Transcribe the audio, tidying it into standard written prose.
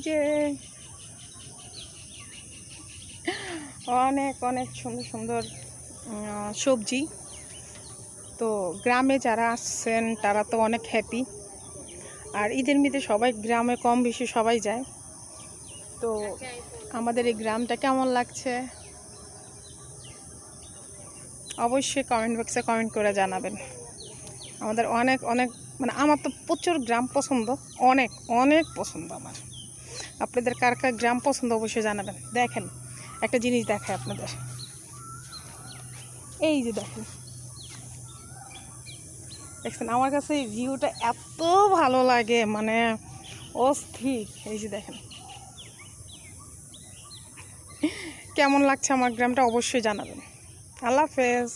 যে অনেক অনেক সুন্দর সুন্দর সবজি। তো গ্রামে যারা আসছেন তারা তো অনেক হ্যাপি। আর ঈদের মধ্যে সবাই গ্রামে কম বেশি সবাই যায়। তো আমাদের এই গ্রামটা কেমন লাগছে অবশ্যই কমেন্ট বক্সে কমেন্ট করে জানাবেন। আমাদের অনেক অনেক মানে আমার তো প্রচুর গ্রাম পছন্দ, অনেক অনেক পছন্দ আমার। আপনাদের কার কার গ্রাম পছন্দ অবশ্যই জানাবেন। দেখেন একটা জিনিস দেখায় আপনাদের, এই যে দেখেন, দেখছেন আমার কাছে এই ভিউটা এত ভালো লাগে, মানে অস্থির। এই যে দেখেন কেমন লাগছে আমার গ্রামটা অবশ্যই জানাবেন। আল্লাহ হাফেজ।